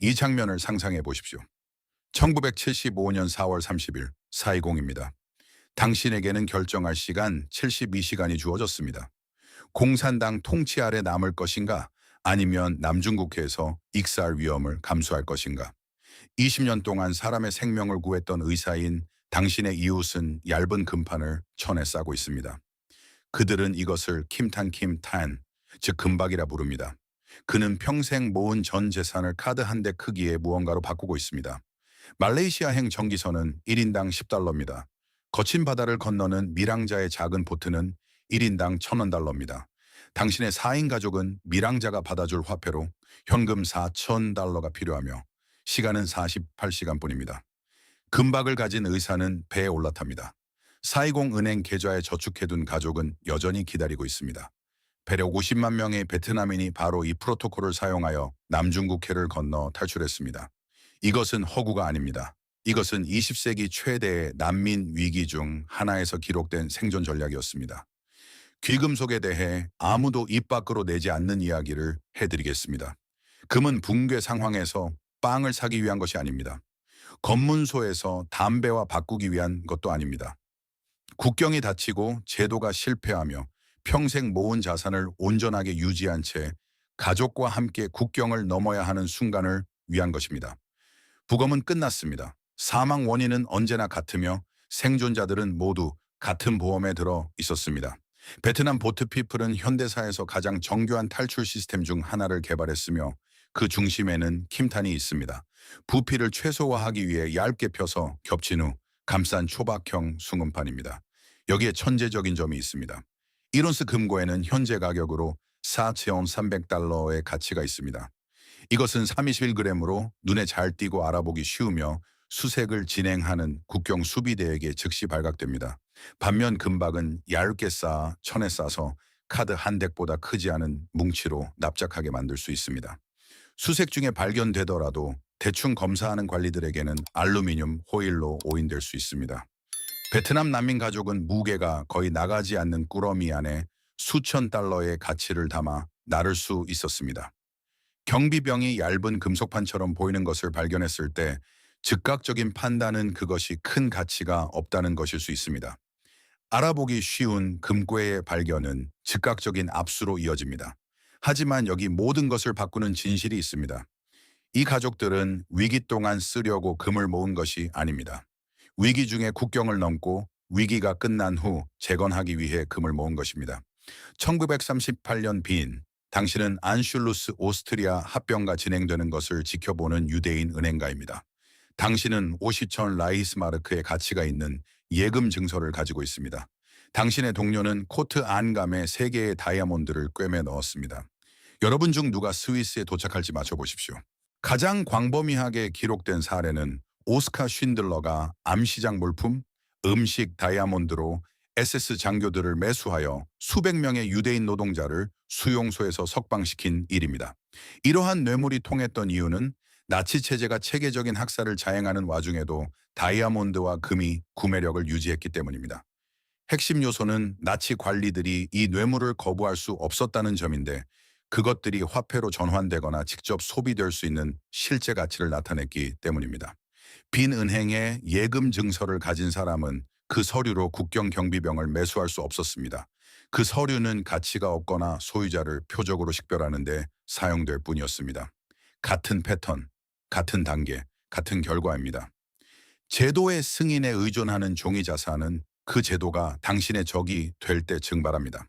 이 장면을 상상해 보십시오. 1975년 4월 30일 4.20입니다. 당신에게는 결정할 시간 72시간이 주어졌습니다. 공산당 통치 아래 남을 것인가 아니면 남중국해에서 익사할 위험을 감수할 것인가. 20년 동안 사람의 생명을 구했던 의사인 당신의 이웃은 얇은 금판을 천에 싸고 있습니다. 그들은 이것을 킴탄, 즉 금박이라 부릅니다. 그는 평생 모은 전 재산을 카드 한 대 크기의 무언가로 바꾸고 있습니다. 말레이시아행 정기선은 1인당 10달러입니다. 거친 바다를 건너는 미랑자의 작은 보트는 1인당 1,000원 달러입니다. 당신의 4인 가족은 미랑자가 받아줄 화폐로 현금 4,000달러가 필요하며 시간은 48시간뿐입니다. 금박을 가진 의사는 배에 올라탑니다. 420 은행 계좌에 저축해둔 가족은 여전히 기다리고 있습니다. 배력 50만 명의 베트남인이 바로 이 프로토콜을 사용하여 남중국해를 건너 탈출했습니다. 이것은 허구가 아닙니다. 이것은 20세기 최대의 난민 위기 중 하나에서 기록된 생존 전략이었습니다. 귀금속에 대해 아무도 입 밖으로 내지 않는 이야기를 해드리겠습니다. 금은 붕괴 상황에서 빵을 사기 위한 것이 아닙니다. 검문소에서 담배와 바꾸기 위한 것도 아닙니다. 국경이 닫히고 제도가 실패하며 평생 모은 자산을 온전하게 유지한 채 가족과 함께 국경을 넘어야 하는 순간을 위한 것입니다. 부검은 끝났습니다. 사망 원인은 언제나 같으며 생존자들은 모두 같은 보험에 들어 있었습니다. 베트남 보트피플은 현대사에서 가장 정교한 탈출 시스템 중 하나를 개발했으며 그 중심에는 킴탄이 있습니다. 부피를 최소화하기 위해 얇게 펴서 겹친 후 감싼 초박형 수금판입니다. 여기에 천재적인 점이 있습니다. 1온스 금고에는 현재 가격으로 4,300달러의 가치가 있습니다. 이것은 31g으로 눈에 잘 띄고 알아보기 쉬우며 수색을 진행하는 국경 수비대에게 즉시 발각됩니다. 반면 금박은 얇게 쌓아 천에 싸서 카드 한 덱보다 크지 않은 뭉치로 납작하게 만들 수 있습니다. 수색 중에 발견되더라도 대충 검사하는 관리들에게는 알루미늄 호일로 오인될 수 있습니다. 베트남 난민 가족은 무게가 거의 나가지 않는 꾸러미 안에 수천 달러의 가치를 담아 나를 수 있었습니다. 경비병이 얇은 금속판처럼 보이는 것을 발견했을 때 즉각적인 판단은 그것이 큰 가치가 없다는 것일 수 있습니다. 알아보기 쉬운 금괴의 발견은 즉각적인 압수로 이어집니다. 하지만 여기 모든 것을 바꾸는 진실이 있습니다. 이 가족들은 위기 동안 쓰려고 금을 모은 것이 아닙니다. 위기 중에 국경을 넘고 위기가 끝난 후 재건하기 위해 금을 모은 것입니다. 1938년 빈, 당신은 안슐루스 오스트리아 합병가 진행되는 것을 지켜보는 유대인 은행가입니다. 당신은 50천 라이스마르크의 가치가 있는 예금 증서를 가지고 있습니다. 당신의 동료는 코트 안감에 3개의 다이아몬드를 꿰매 넣었습니다. 여러분 중 누가 스위스에 도착할지 맞춰보십시오. 가장 광범위하게 기록된 사례는 오스카 쉰들러가 암시장 물품, 음식 다이아몬드로 SS 장교들을 매수하여 수백 명의 유대인 노동자를 수용소에서 석방시킨 일입니다. 이러한 뇌물이 통했던 이유는 나치 체제가 체계적인 학살을 자행하는 와중에도 다이아몬드와 금이 구매력을 유지했기 때문입니다. 핵심 요소는 나치 관리들이 이 뇌물을 거부할 수 없었다는 점인데 그것들이 화폐로 전환되거나 직접 소비될 수 있는 실제 가치를 나타냈기 때문입니다. 빈 은행에 예금 증서를 가진 사람은 그 서류로 국경 경비병을 매수할 수 없었습니다. 그 서류는 가치가 없거나 소유자를 표적으로 식별하는 데 사용될 뿐이었습니다. 같은 패턴, 같은 단계, 같은 결과입니다. 제도의 승인에 의존하는 종이 자산은 그 제도가 당신의 적이 될 때 증발합니다.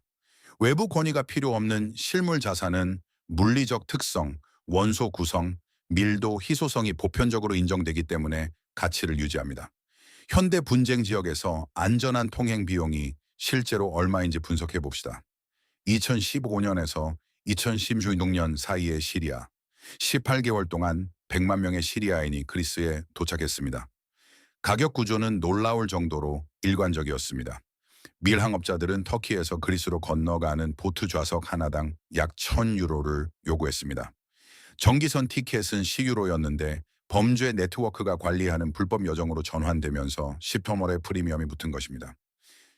외부 권위가 필요 없는 실물 자산은 물리적 특성, 원소 구성, 밀도, 희소성이 보편적으로 인정되기 때문에 가치를 유지합니다. 현대 분쟁 지역에서 안전한 통행 비용이 실제로 얼마인지 분석해 봅시다. 2015년에서 2016년 사이의 시리아, 18개월 동안 100만 명의 시리아인이 그리스에 도착했습니다. 가격 구조는 놀라울 정도로 일관적이었습니다. 밀항업자들은 터키에서 그리스로 건너가는 보트 좌석 하나당 약 1,000유로를 요구했습니다. 정기선 티켓은 10유로였는데 범죄 네트워크가 관리하는 불법 여정으로 전환되면서 10터멀의 프리미엄이 붙은 것입니다.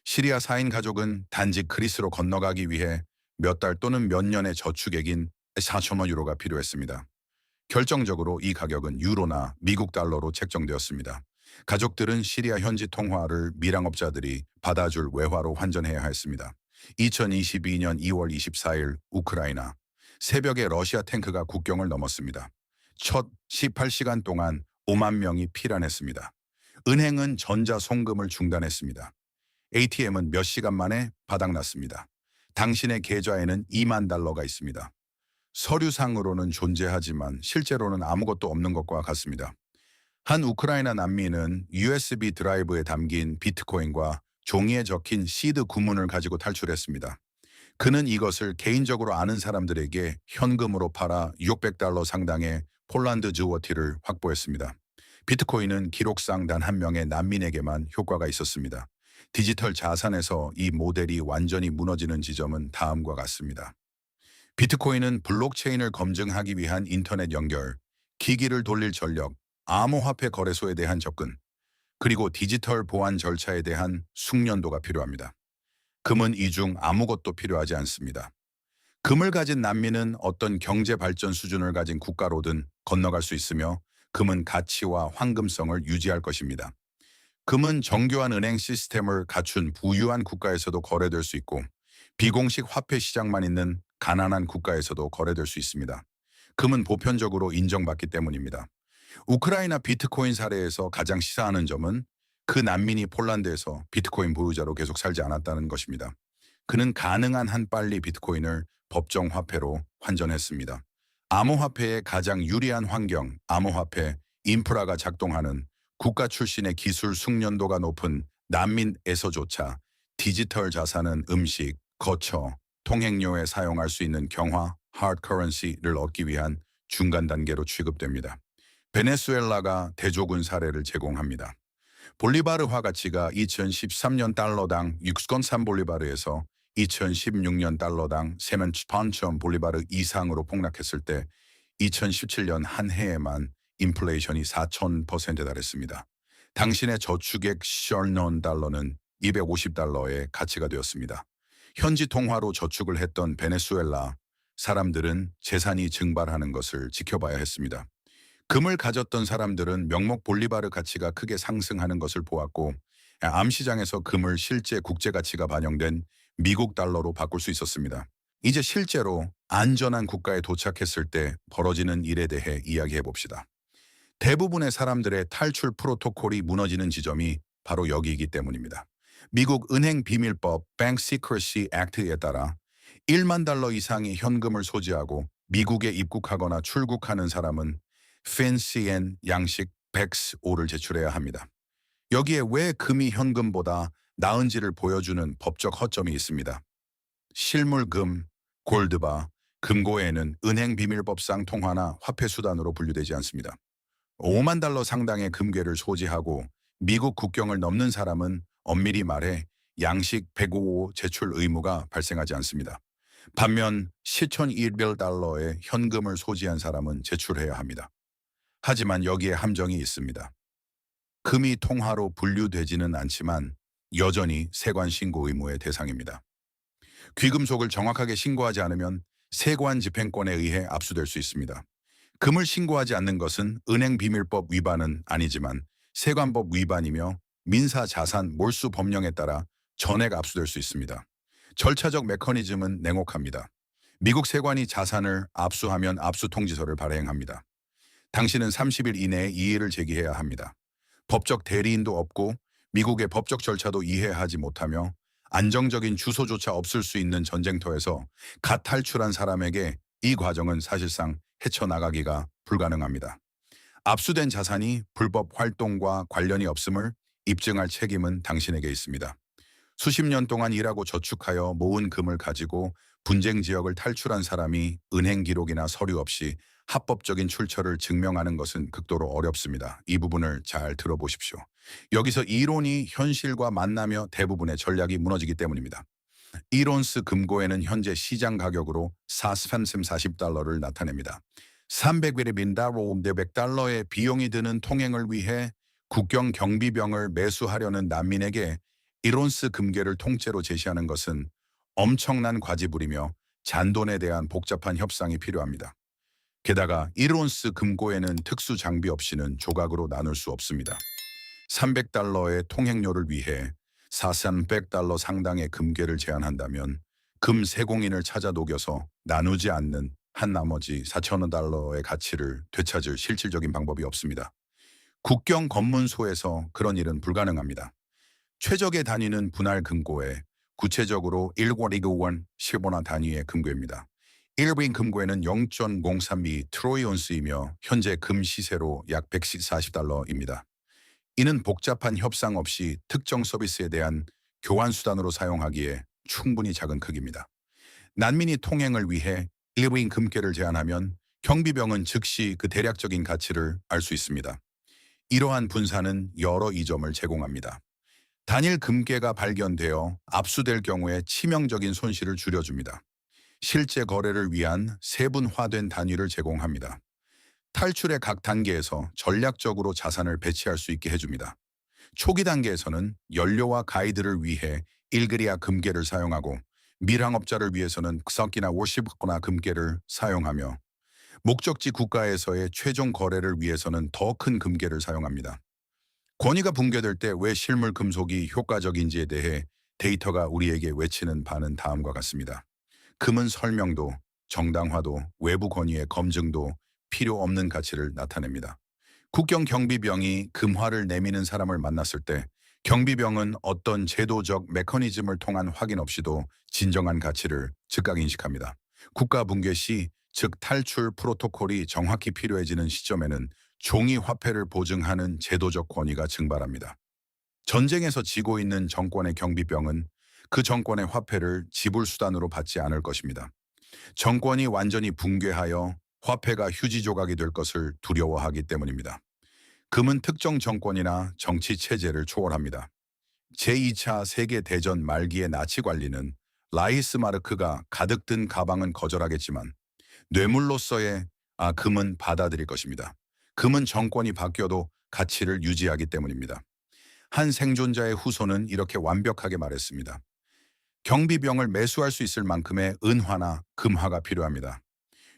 시리아 4인 가족은 단지 그리스로 건너가기 위해 몇 달 또는 몇 년의 저축액인 4천만 유로가 필요했습니다. 결정적으로 이 가격은 유로나 미국 달러로 책정되었습니다. 가족들은 시리아 현지 통화를 밀항업자들이 받아줄 외화로 환전해야 했습니다. 2022년 2월 24일 우크라이나 새벽에 러시아 탱크가 국경을 넘었습니다. 첫 18시간 동안 5만 명이 피난했습니다. 은행은 전자 송금을 중단했습니다. ATM은 몇 시간 만에 바닥났습니다. 당신의 계좌에는 2만 달러가 있습니다. 서류상으로는 존재하지만 실제로는 아무것도 없는 것과 같습니다. 한 우크라이나 난민은 USB 드라이브에 담긴 비트코인과 종이에 적힌 시드 구문을 가지고 탈출했습니다. 그는 이것을 개인적으로 아는 사람들에게 현금으로 팔아 600달러 상당의 폴란드 주워티를 확보했습니다. 비트코인은 기록상 단 한 명의 난민에게만 효과가 있었습니다. 디지털 자산에서 이 모델이 완전히 무너지는 지점은 다음과 같습니다. 비트코인은 블록체인을 검증하기 위한 인터넷 연결, 기기를 돌릴 전력, 암호화폐 거래소에 대한 접근, 그리고 디지털 보안 절차에 대한 숙련도가 필요합니다. 금은 이 중 아무것도 필요하지 않습니다. 금을 가진 난민은 어떤 경제 발전 수준을 가진 국가로든 건너갈 수 있으며 금은 가치와 황금성을 유지할 것입니다. 금은 정교한 은행 시스템을 갖춘 부유한 국가에서도 거래될 수 있고 비공식 화폐 시장만 있는 가난한 국가에서도 거래될 수 있습니다. 금은 보편적으로 인정받기 때문입니다. 우크라이나 비트코인 사례에서 가장 시사하는 점은 그 난민이 폴란드에서 비트코인 보유자로 계속 살지 않았다는 것입니다. 그는 가능한 한 빨리 비트코인을 법정 화폐로 환전했습니다. 암호화폐의 가장 유리한 환경, 암호화폐, 인프라가 작동하는 국가 출신의 기술 숙련도가 높은 난민에서조차 디지털 자산은 음식, 거처, 통행료에 사용할 수 있는 경화, hard currency를 얻기 위한 중간 단계로 취급됩니다. 베네수엘라가 대조군 사례를 제공합니다. 볼리바르화 가치가 2013년 달러당 6건 볼리바르에서 2016년 달러당 3만 볼리바르 이상으로 폭락했을 때 2017년 한 해에만 인플레이션이 4,000%에 달했습니다. 당신의 저축액 셜넌 달러는 250달러의 가치가 되었습니다. 현지 통화로 저축을 했던 베네수엘라 사람들은 재산이 증발하는 것을 지켜봐야 했습니다. 금을 가졌던 사람들은 명목 볼리바르 가치가 크게 상승하는 것을 보았고 암시장에서 금을 실제 국제 가치가 반영된 미국 달러로 바꿀 수 있었습니다. 이제 실제로 안전한 국가에 도착했을 때 벌어지는 일에 대해 이야기해 봅시다. 대부분의 사람들의 탈출 프로토콜이 무너지는 지점이 바로 여기이기 때문입니다. 미국 은행 비밀법 Bank Secrecy Act에 따라 1만 달러 이상의 현금을 소지하고 미국에 입국하거나 출국하는 사람은 FinCEN 양식 105를 제출해야 합니다. 여기에 왜 금이 현금보다 나은지를 보여주는 법적 허점이 있습니다. 실물금, 골드바, 금고에는 은행 비밀법상 통화나 화폐 수단으로 분류되지 않습니다. 5만 달러 상당의 금괴를 소지하고 미국 국경을 넘는 사람은 엄밀히 말해 양식 105 제출 의무가 발생하지 않습니다. 반면 시총 1달러의 현금을 소지한 사람은 제출해야 합니다. 하지만 여기에 함정이 있습니다. 금이 통화로 분류되지는 않지만 여전히 세관 신고 의무의 대상입니다. 귀금속을 정확하게 신고하지 않으면 세관 집행권에 의해 압수될 수 있습니다. 금을 신고하지 않는 것은 은행 비밀법 위반은 아니지만 세관법 위반이며 민사자산 몰수 법령에 따라 전액 압수될 수 있습니다. 절차적 메커니즘은 냉혹합니다. 미국 세관이 자산을 압수하면 압수 통지서를 발행합니다. 당신은 30일 이내에 이의를 제기해야 합니다. 법적 대리인도 없고 미국의 법적 절차도 이해하지 못하며 안정적인 주소조차 없을 수 있는 전쟁터에서 갓 탈출한 사람에게 이 과정은 사실상 헤쳐나가기가 불가능합니다. 압수된 자산이 불법 활동과 관련이 없음을 입증할 책임은 당신에게 있습니다. 수십 년 동안 일하고 저축하여 모은 금을 가지고 분쟁 지역을 탈출한 사람이 은행 기록이나 서류 없이 합법적인 출처를 증명하는 것은 극도로 어렵습니다. 이 부분을 잘 들어보십시오. 여기서 이론이 현실과 만나며 대부분의 전략이 무너지기 때문입니다. 이론스 금고에는 현재 시장 가격으로 40달러를 나타냅니다. 300빈다로 100달러의 비용이 드는 통행을 위해 국경 경비병을 매수하려는 난민에게 이론스 금괴를 통째로 제시하는 것은 엄청난 과지불이며 잔돈에 대한 복잡한 협상이 필요합니다. 게다가 1온스 금고에는 특수 장비 없이는 조각으로 나눌 수 없습니다. 300달러의 통행료를 위해 4,100달러 상당의 금괴를 제한한다면 금 세공인을 찾아 녹여서 나누지 않는 한 나머지 4,000달러의 가치를 되찾을 실질적인 방법이 없습니다. 국경 검문소에서 그런 일은 불가능합니다. 최적의 단위는 분할 금고에 구체적으로 1권리그원 10원화 단위의 금괴입니다. 1인 금괴는 0.03미 트로이온스이며 현재 금 시세로 약 140달러입니다. 이는 복잡한 협상 없이 특정 서비스에 대한 교환 수단으로 사용하기에 충분히 작은 크기입니다. 난민이 통행을 위해 1인 금괴를 제한하면 경비병은 즉시 그 대략적인 가치를 알 수 있습니다. 이러한 분산은 여러 이점을 제공합니다. 단일 금괴가 발견되어 압수될 경우에 치명적인 손실을 줄여줍니다. 실제 거래를 위한 세분화된 단위를 제공합니다. 탈출의 각 단계에서 전략적으로 자산을 배치할 수 있게 해줍니다. 초기 단계에서는 연료와 가이드를 위해 일그리아 금괴를 사용하고 밀항업자를 위해서는 석기나 워시브거나 금괴를 사용하며 목적지 국가에서의 최종 거래를 위해서는 더 큰 금괴를 사용합니다. 권위가 붕괴될 때 왜 실물 금속이 효과적인지에 대해 데이터가 우리에게 외치는 바는 다음과 같습니다. 금은 설명도, 정당화도, 외부 권위의 검증도 필요 없는 가치를 나타냅니다. 국경 경비병이 금화를 내미는 사람을 만났을 때 경비병은 어떤 제도적 메커니즘을 통한 확인 없이도 진정한 가치를 즉각 인식합니다. 국가 붕괴 시, 즉 탈출 프로토콜이 정확히 필요해지는 시점에는 종이 화폐를 보증하는 제도적 권위가 증발합니다. 전쟁에서 지고 있는 정권의 경비병은 그 정권의 화폐를 지불 수단으로 받지 않을 것입니다. 정권이 완전히 붕괴하여 화폐가 휴지 조각이 될 것을 두려워하기 때문입니다. 금은 특정 정권이나 정치 체제를 초월합니다. 제2차 세계대전 말기의 나치 관리는 라이스마르크가 가득 든 가방은 거절하겠지만 뇌물로서의 금은 받아들일 것입니다. 금은 정권이 바뀌어도 가치를 유지하기 때문입니다. 한 생존자의 후손은 이렇게 완벽하게 말했습니다. 경비병을 매수할 수 있을 만큼의 은화나 금화가 필요합니다.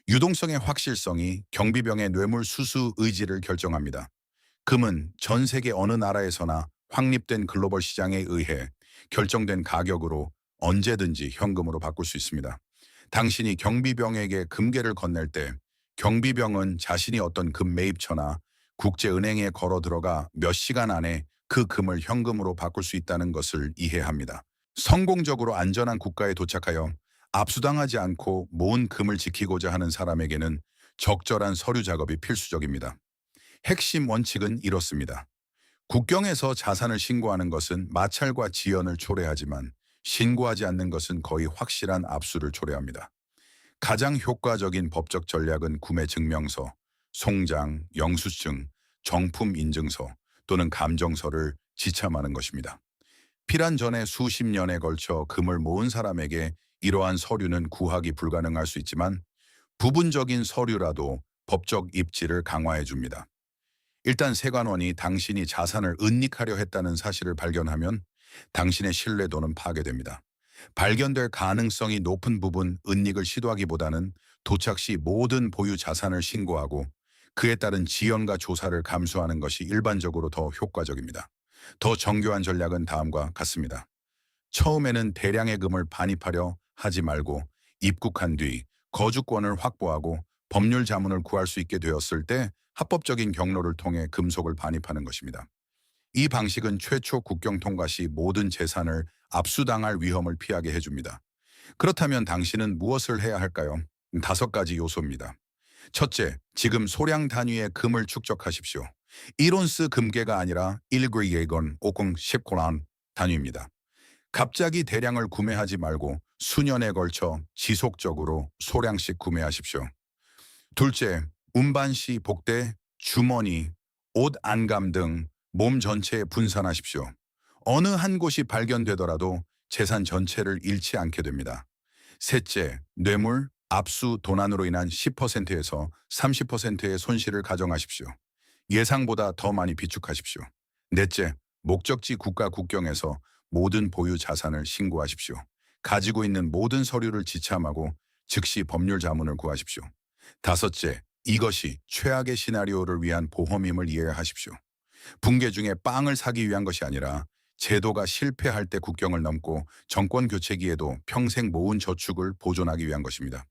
유동성의 확실성이 경비병의 뇌물 수수 의지를 결정합니다. 금은 전 세계 어느 나라에서나 확립된 글로벌 시장에 의해 결정된 가격으로 언제든지 현금으로 바꿀 수 있습니다. 당신이 경비병에게 금괴를 건넬 때 경비병은 자신이 어떤 금 매입처나 국제은행에 걸어 들어가 몇 시간 안에 그 금을 현금으로 바꿀 수 있다는 것을 이해합니다. 성공적으로 안전한 국가에 도착하여 압수당하지 않고 모은 금을 지키고자 하는 사람에게는 적절한 서류 작업이 필수적입니다. 핵심 원칙은 이렇습니다. 국경에서 자산을 신고하는 것은 마찰과 지연을 초래하지만 신고하지 않는 것은 거의 확실한 압수를 초래합니다. 가장 효과적인 법적 전략은 구매 증명서, 송장, 영수증, 정품 인증서 또는 감정서를 지참하는 것입니다. 피란 전에 수십 년에 걸쳐 금을 모은 사람에게 이러한 서류는 구하기 불가능할 수 있지만 부분적인 서류라도 법적 입지를 강화해 줍니다. 일단 세관원이 당신이 자산을 은닉하려 했다는 사실을 발견하면 당신의 신뢰도는 파괴됩니다. 발견될 가능성이 높은 부분 은닉을 시도하기보다는 도착 시 모든 보유 자산을 신고하고 그에 따른 지연과 조사를 감수하는 것이 일반적으로 더 효과적입니다. 더 정교한 전략은 다음과 같습니다. 처음에는 대량의 금을 반입하려 하지 말고 입국한 뒤 거주권을 확보하고 법률 자문을 구할 수 있게 되었을 때 합법적인 경로를 통해 금속을 반입하는 것입니다. 이 방식은 최초 국경 통과 시 모든 재산을 압수당할 위험을 피하게 해줍니다. 그렇다면 당신은 무엇을 해야 할까요? 5가지 요소입니다. 첫째, 지금 소량 단위의 금을 축적하십시오. 1온스 금괴가 아니라 1그리에건 5010코란 단위입니다. 갑자기 대량을 구매하지 말고 수년에 걸쳐 지속적으로 소량씩 구매하십시오. 둘째, 운반시 복대, 주머니, 옷 안감 등 몸 전체에 분산하십시오. 어느 한 곳이 발견되더라도 재산 전체를 잃지 않게 됩니다. 셋째, 뇌물, 압수, 도난으로 인한 10%에서 30%의 손실을 가정하십시오. 예상보다 더 많이 비축하십시오. 넷째, 목적지 국가 국경에서 모든 보유 자산을 신고하십시오. 가지고 있는 모든 서류를 지참하고 즉시 법률 자문을 구하십시오. 다섯째, 이것이 최악의 시나리오를 위한 보험임을 이해하십시오. 붕괴 중에 빵을 사기 위한 것이 아니라 제도가 실패할 때 국경을 넘고 정권 교체기에도 평생 모은 저축을 보존하기 위한 것입니다.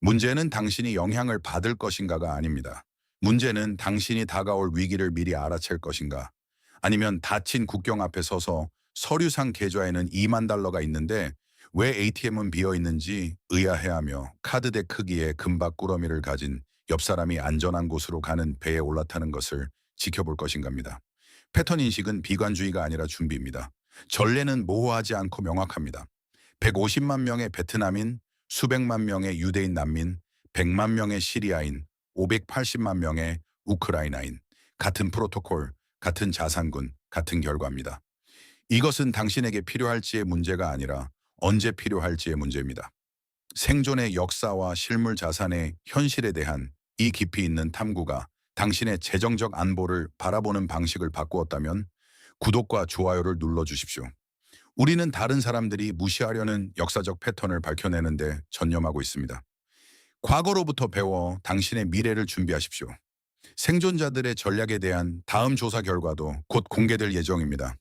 문제는 당신이 영향을 받을 것인가가 아닙니다. 문제는 당신이 다가올 위기를 미리 알아챌 것인가, 아니면 닫힌 국경 앞에 서서 서류상 계좌에는 2만 달러가 있는데 왜 ATM은 비어 있는지 의아해하며 카드대 크기의 금박 꾸러미를 가진 옆 사람이 안전한 곳으로 가는 배에 올라타는 것을 지켜볼 것인가입니다. 패턴 인식은 비관주의가 아니라 준비입니다. 전례는 모호하지 않고 명확합니다. 150만 명의 베트남인, 수백만 명의 유대인 난민, 100만 명의 시리아인, 580만 명의 우크라이나인, 같은 프로토콜, 같은 자산군, 같은 결과입니다. 이것은 당신에게 필요할지의 문제가 아니라 언제 필요할지의 문제입니다. 생존의 역사와 실물 자산의 현실에 대한 이 깊이 있는 탐구가 당신의 재정적 안보를 바라보는 방식을 바꾸었다면 구독과 좋아요를 눌러주십시오. 우리는 다른 사람들이 무시하려는 역사적 패턴을 밝혀내는데 전념하고 있습니다. 과거로부터 배워 당신의 미래를 준비하십시오. 생존자들의 전략에 대한 다음 조사 결과도 곧 공개될 예정입니다.